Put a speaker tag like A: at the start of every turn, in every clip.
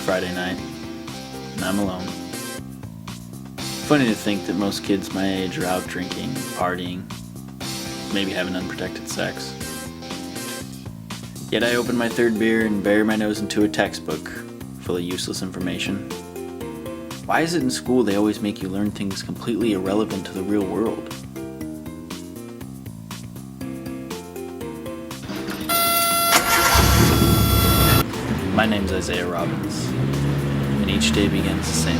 A: Friday night, and I'm alone. Funny to think that most kids my age are out drinking, partying, maybe having unprotected sex. Yet I open my third beer and bury my nose into a textbook full of useless information. Why is it in school they always make you learn things completely irrelevant to the real world? My name's Isaiah Robbins, and each day begins the same.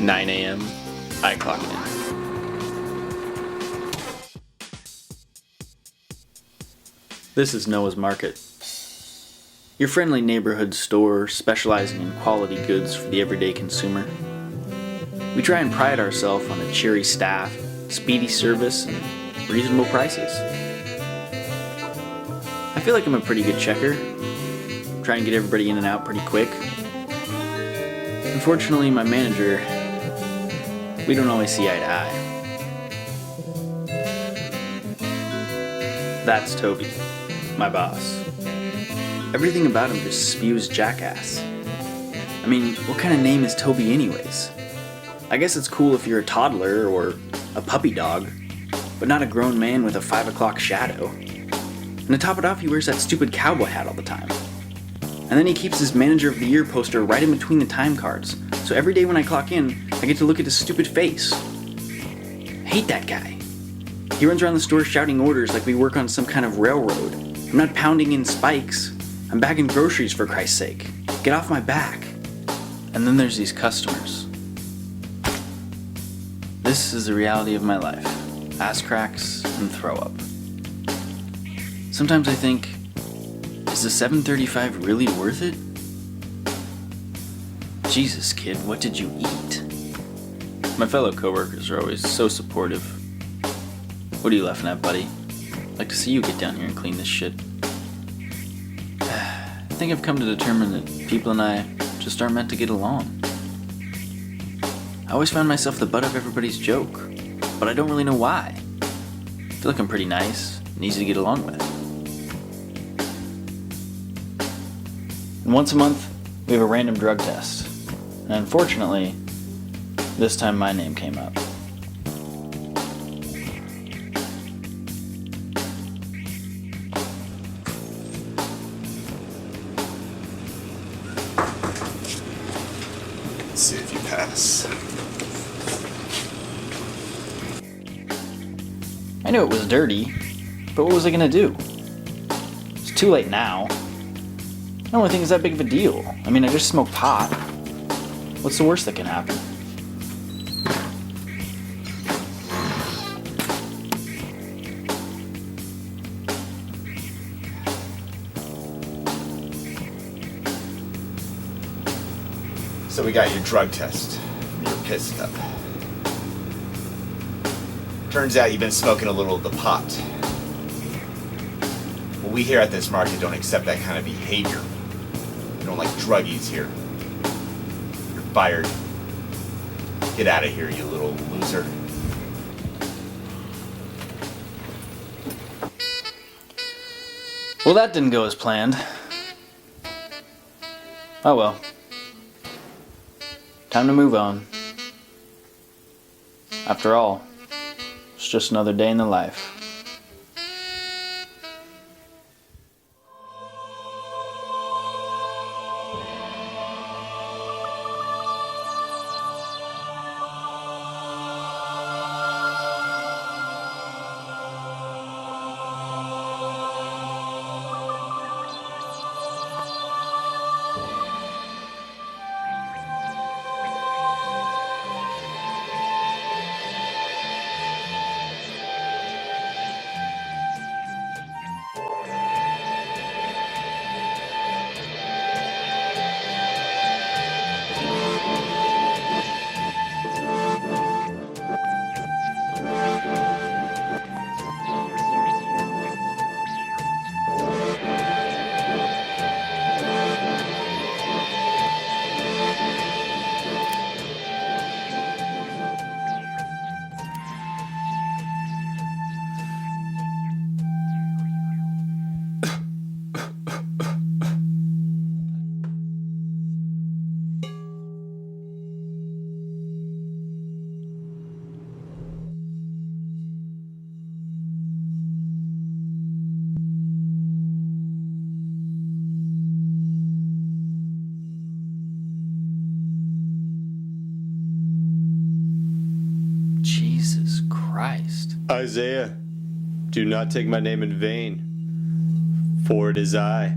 A: 9 a.m., I clock in. This is Noah's Market, your friendly neighborhood store specializing in quality goods for the everyday consumer. We try and pride ourselves on a cheery staff, speedy service, and reasonable prices. I feel like I'm a pretty good checker, try and get everybody in and out pretty quick. Unfortunately, my manager, we don't always see eye to eye. That's Toby, my boss. Everything about him just spews jackass. I mean, what kind of name is Toby anyways? I guess it's cool if you're a toddler or a puppy dog, but not a grown man with a 5 o'clock shadow. And to top it off, he wears that stupid cowboy hat all the time. And then he keeps his Manager of the Year poster right in between the time cards. So every day when I clock in, I get to look at his stupid face. I hate that guy. He runs around the store shouting orders like we work on some kind of railroad. I'm not pounding in spikes. I'm bagging groceries, for Christ's sake. Get off my back. And then there's these customers. This is the reality of my life. Ass cracks and throw up. Sometimes I think, is the 735 really worth it? Jesus, kid, what did you eat? My fellow coworkers are always so supportive. What are you laughing at, buddy? I'd like to see you get down here and clean this shit. I think I've come to determine that people and I just aren't meant to get along. I always found myself the butt of everybody's joke, but I don't really know why. I feel like I'm pretty nice and easy to get along with. And once a month, we have a random drug test. And unfortunately, this time my name came up.
B: Let's see if you pass.
A: I knew it was dirty, but what was I gonna do? It's too late now. I don't really think it's that big of a deal. I mean, I just smoked pot. What's the worst that can happen?
B: So we got your drug test. Your piss cup. Turns out you've been smoking a little of the pot. Well, we here at this market don't accept that kind of behavior. We don't like druggies here. You're fired. Get out of here, you little loser.
A: Well, that didn't go as planned. Oh well. Time to move on. After all, it's just another day in the life. Christ.
C: Isaiah, do not take my name in vain, for it is I.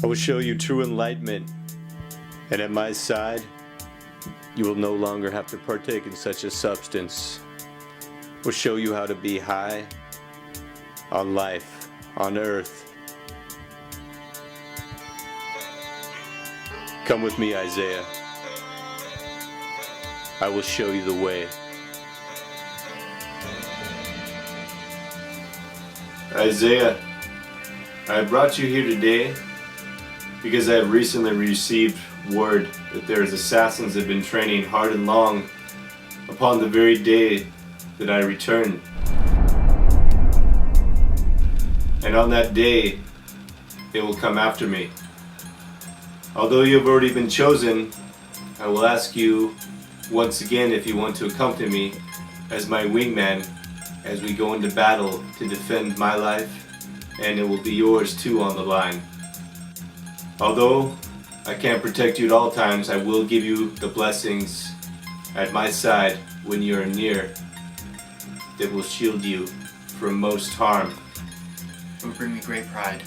C: I will show you true enlightenment, and at my side, you will no longer have to partake in such a substance. I will show you how to be high on life, on earth. Come with me, Isaiah. I will show you the way.
D: Isaiah, I brought you here today because I have recently received word that there is assassins that have been training hard and long upon the very day that I return. And on that day, they will come after me. Although you have already been chosen, I will ask you once again if you want to accompany me as my wingman as we go into battle to defend my life, and it will be yours too on the line. Although I can't protect you at all times, I will give you the blessings at my side when you are near that will shield you from most harm.
A: It would bring me great pride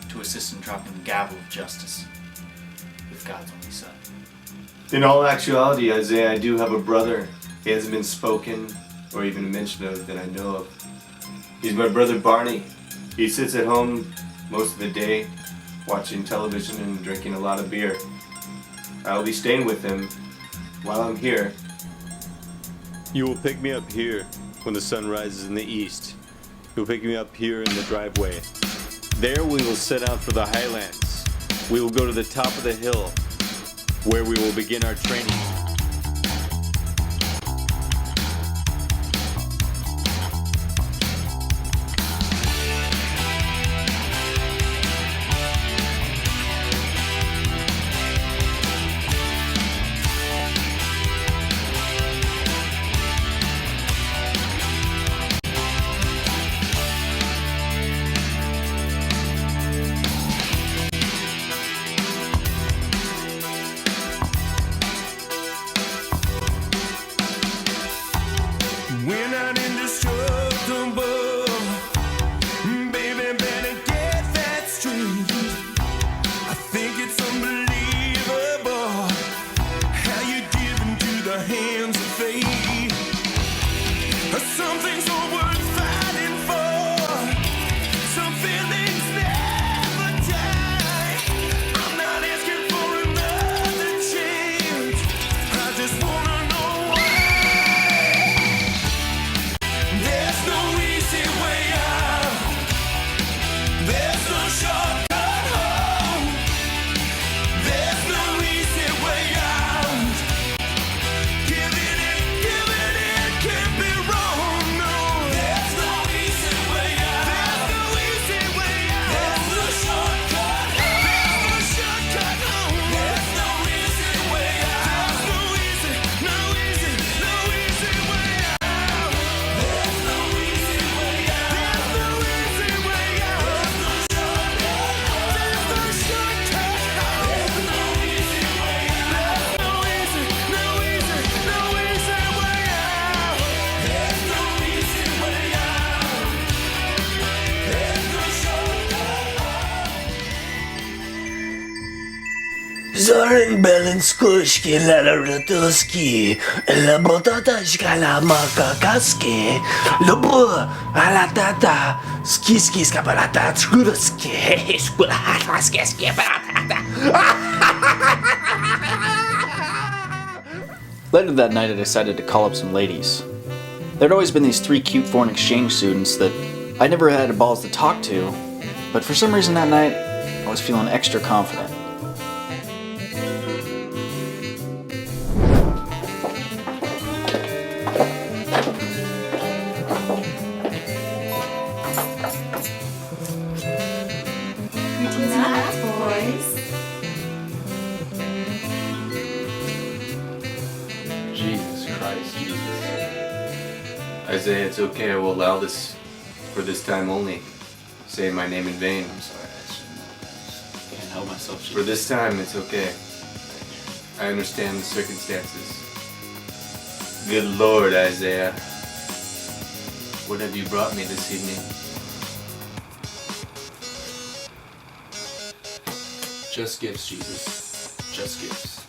A: to assist in dropping the gavel of justice with God's only Son.
D: In all actuality, Isaiah, I do have a brother. He hasn't been spoken or even mentioned of that I know of. He's my brother Barney. He sits at home most of the day watching television and drinking a lot of beer. I'll be staying with him while I'm here.
C: You will pick me up here when the sun rises in the east. You will pick me up here in the driveway. There we will set out for the highlands. We will go to the top of the hill where we will begin our training.
E: We're not indestructible, baby, better get that straight. I think it's unbelievable how you give into the hands of fate. Some things are worth fighting for, some feelings never die. I'm not asking for another chance, I just wanna know why. There's no easy way out. There's no shortcut home. There's no easy way out. Giving in can't be wrong, no. There's no easy way out. There's no easy way out. There's no shortcut home. There's no shortcut home. There's no easy way out. There's no easy way out. There's no easy way out. There's no easy way out. There's no shortcut home. There's no easy way out. There's no easy way out. There's no easy way out. There's no shortcut home.
F: Зорин белен скучки, лаларутуски, лаботаточка ла макакаски, любо алатата, скиски скапалата, скураски, скурахаски, скипалата.
A: Later that night, I decided to call up some ladies. There'd always been these 3 cute foreign exchange students that I never had the balls to talk to, but for some reason that night, I was feeling extra confident.
D: Jesus Christ, Jesus. Isaiah, it's okay. I will allow this for this time only. Say my name in vain.
A: I'm sorry, I can't help myself.
D: For this time, it's okay. I understand the circumstances. Good Lord, Isaiah. What have you brought me this evening?
G: Just gifts, Jesus. Just gifts.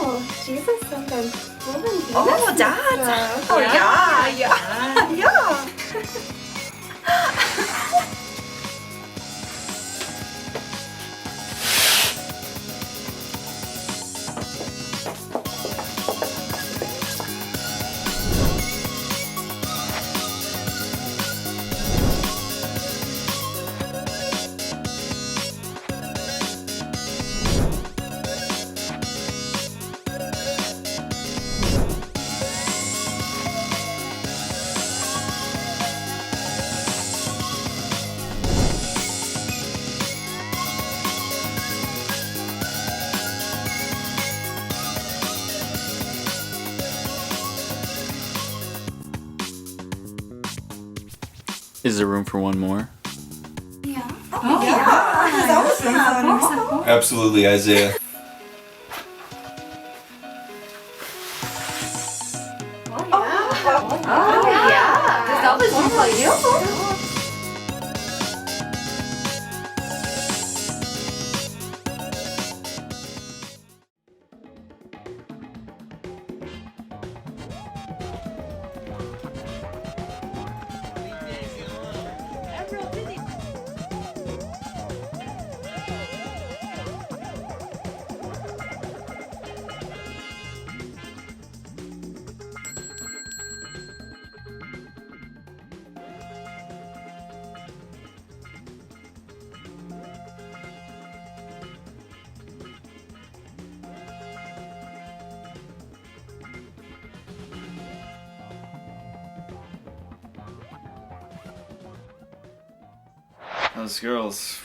H: Oh, Jesus sind ein Blumen.
I: Oh, da. Oh, ja.
A: Is there room for one more?
D: Absolutely, Isaiah.
I: There's always one for you.
A: Those girls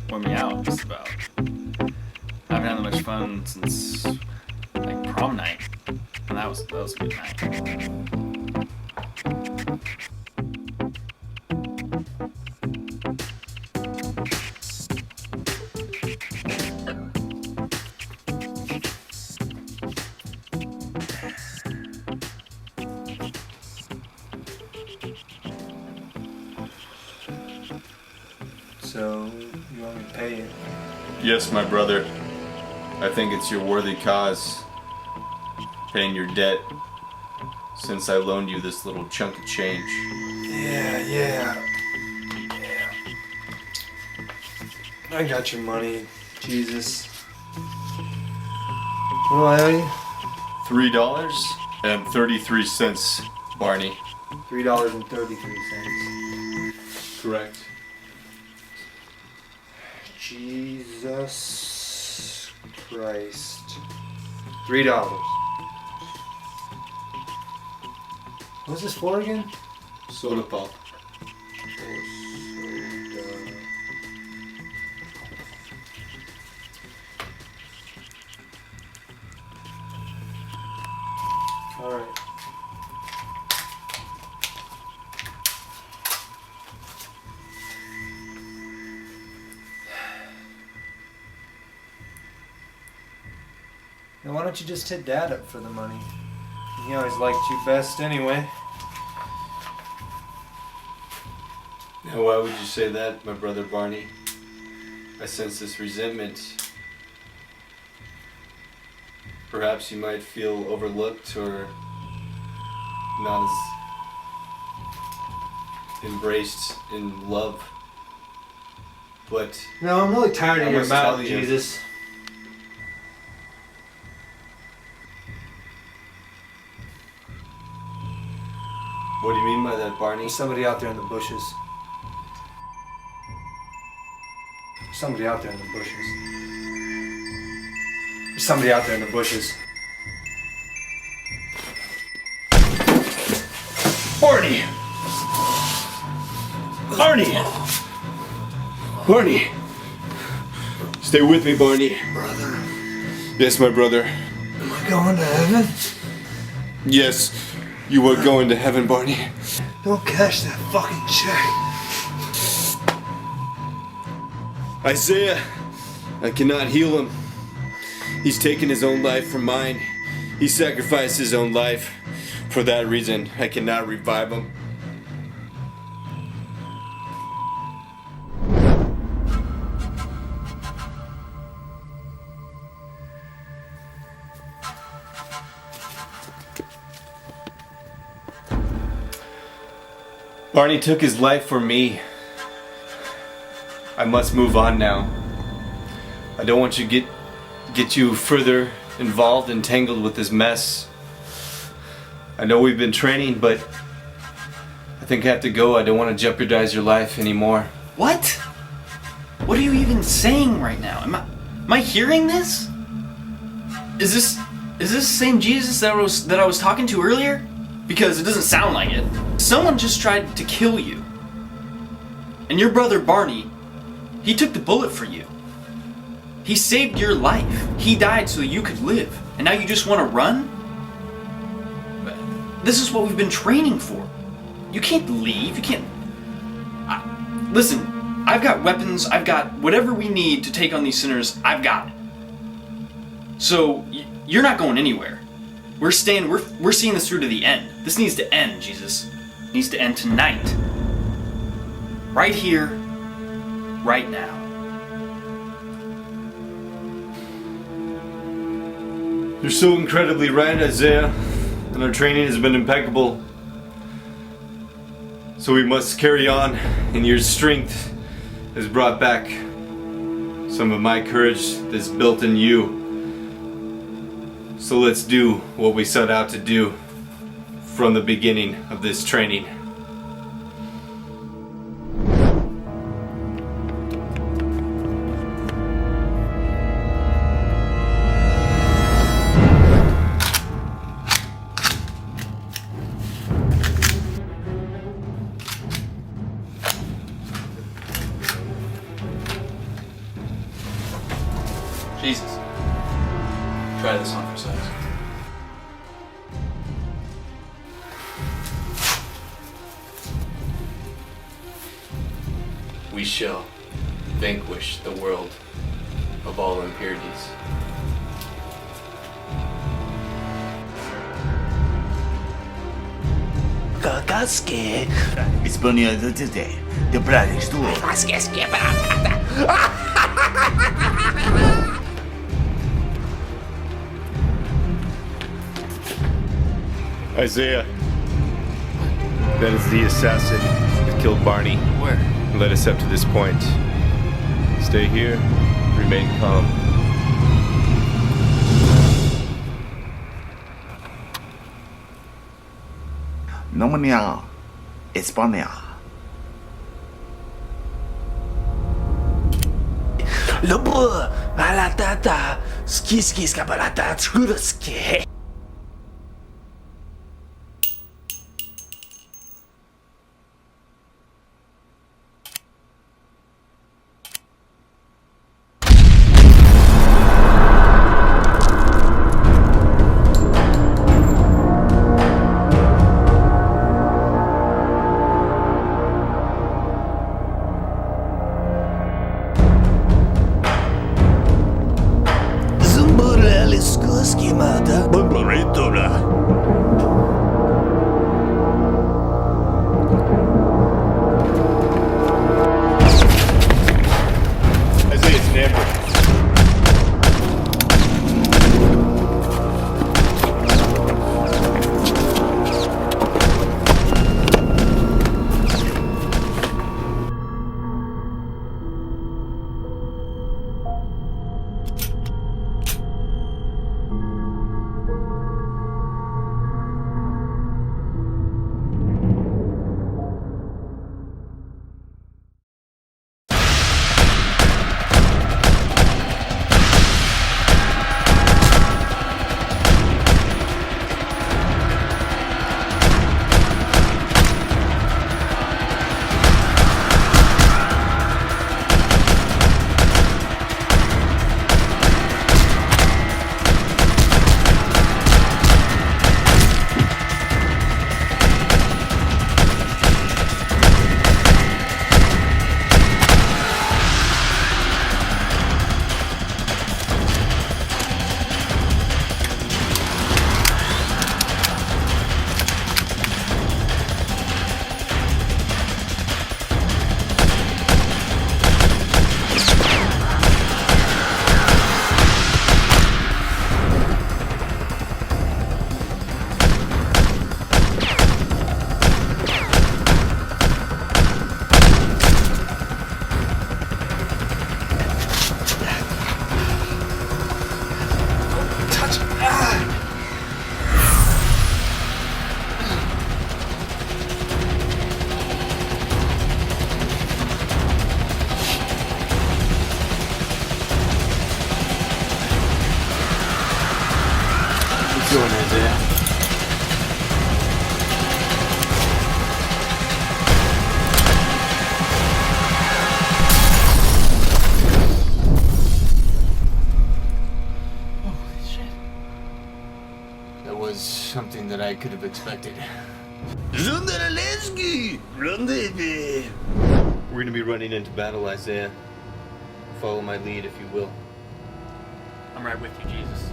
A: wore me out, just about. I haven't had that much fun since, like, prom night. And that was a good night.
C: So, you want me to pay you?
D: Yes, my brother. I think it's your worthy cause. Paying your debt. Since I loaned you this little chunk of change.
C: Yeah. I got your money, Jesus. What do I owe you?
D: $3.33, Barney.
C: $3.33.
D: Correct.
C: Jesus Christ. $3. What's this for again?
D: Soda pop.
C: Alright. Now why don't you just hit Dad up for the money? He always liked you best anyway.
D: Now, why would you say that, my brother Barney? I sense this resentment. Perhaps you might feel overlooked or not as embraced in love. But
C: No, I'm really tired
D: I
C: of your
D: must
C: mouth,
D: tell you.
C: Jesus.
D: what do you mean by that, Barney?
C: There's somebody out there in the bushes. There's somebody out there in the bushes. There's somebody out there in the bushes. Barney! Barney!
D: Barney! Stay with me, Barney.
C: Brother,
D: Yes, my brother.
C: am I going to heaven?
D: Yes, you are going to heaven, Barney.
C: Don't cash that fucking check.
D: Isaiah, I cannot heal him.
C: He's taken his own life from mine. He sacrificed his own life. For that reason, I cannot revive him. Barney took his life for me. I must move on now. I don't want you to get you further involved and tangled with this mess. I know we've been training, but I think I have to go. I don't want to jeopardize your life anymore.
A: What? What are you even saying right now? Am I hearing this? Is this the same Jesus that I was talking to earlier? Because it doesn't sound like it. Someone just tried to kill you. And your brother Barney, he took the bullet for you. He saved your life. He died so you could live. And now you just want to run? This is what we've been training for. You can't leave. You can't... Listen, I've got weapons. I've got whatever we need to take on these sinners. I've got it. So, you're not going anywhere. We're seeing this through to the end. This needs to end, Jesus. It needs to end tonight. Right here, right now.
C: You're so incredibly right, Isaiah, and our training has been impeccable. So we must carry on, and your strength has brought back some of my courage that's built in you. So let's do what we set out to do from the beginning of this training.
A: Jesus. Try this on for size.
G: We shall vanquish the world of all impurities.
F: Kakaski.
J: Исполняю today. The bloody stool.
C: Isaiah, that is the assassin that killed Barney.
A: Where?
C: And led us up to this point. Stay here, remain calm.
J: Nominal. España.
F: Lobo, alatata, ski skapalata, tchuruski. Skuski mata, bumburitola.
C: Isaiah, it's an ambush.
G: doing, Isaiah? Holy shit. That was something that I could have expected.
C: We're gonna be running into battle, Isaiah. Follow my lead, if you will.
A: I'm right with you, Jesus.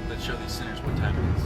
A: Let's show these sinners what time it is.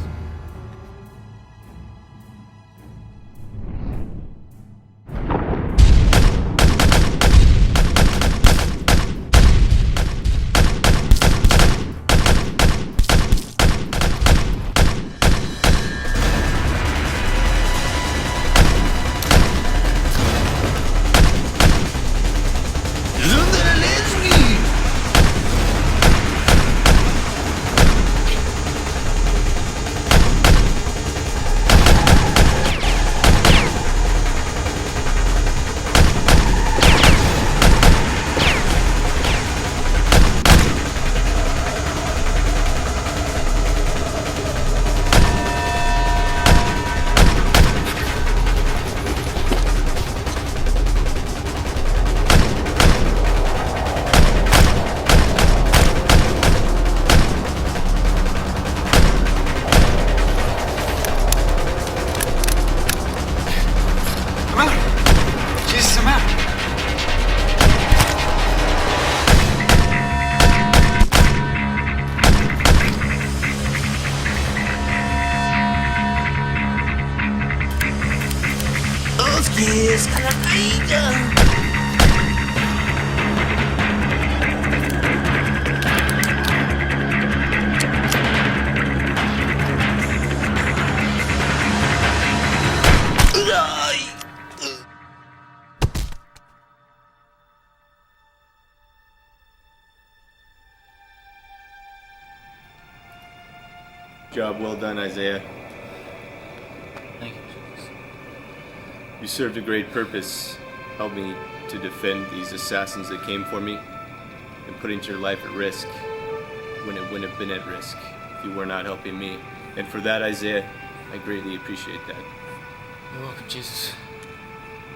C: Job well done, Isaiah.
A: Thank you, Jesus.
C: You served a great purpose. Help me to defend these assassins that came for me and putting your life at risk when it wouldn't have been at risk if you were not helping me. And for that, Isaiah, I greatly appreciate that.
A: You're welcome, Jesus.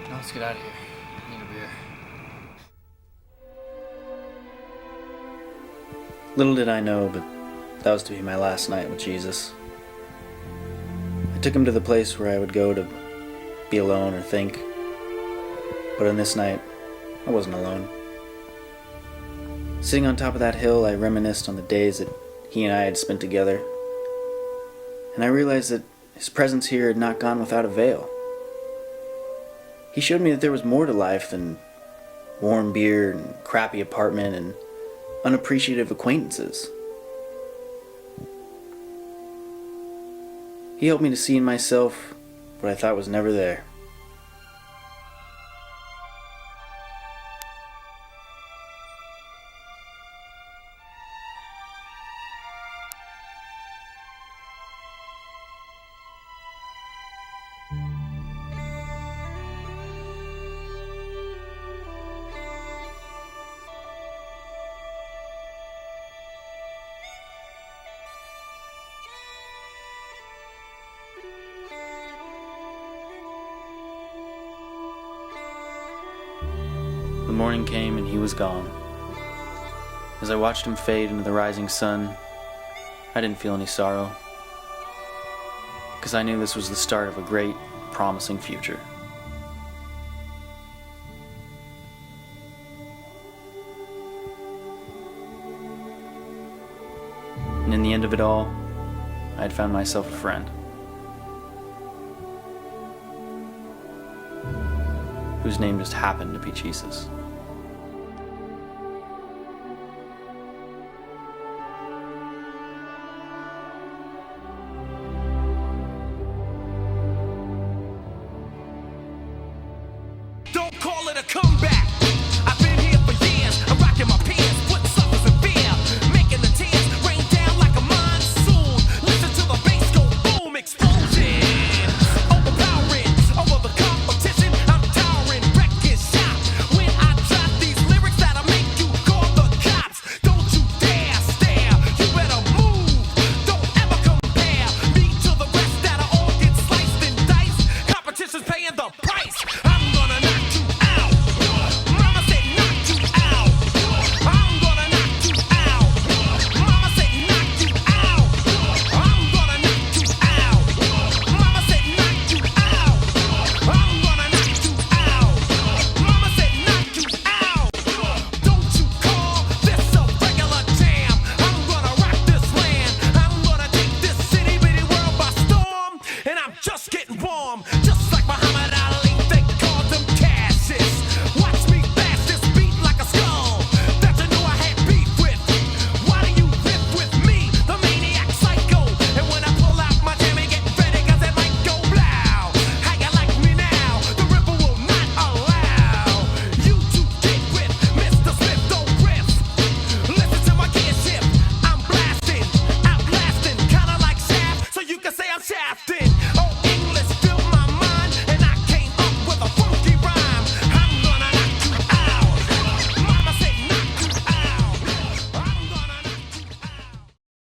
A: Now let's get out of here. I need a beer. Little did I know, but that was to be my last night with Jesus. I took him to the place where I would go to be alone or think. But on this night, I wasn't alone. Sitting on top of that hill, I reminisced on the days that he and I had spent together. And I realized that his presence here had not gone without a veil. He showed me that there was more to life than warm beer and crappy apartment and unappreciative acquaintances. He helped me to see in myself what I thought was never there. The morning came and he was gone. As I watched him fade into the rising sun, I didn't feel any sorrow, because I knew this was the start of a great, promising future. And in the end of it all, I had found myself a friend, whose name just happened to be Jesus.
E: Don't call it a comeback.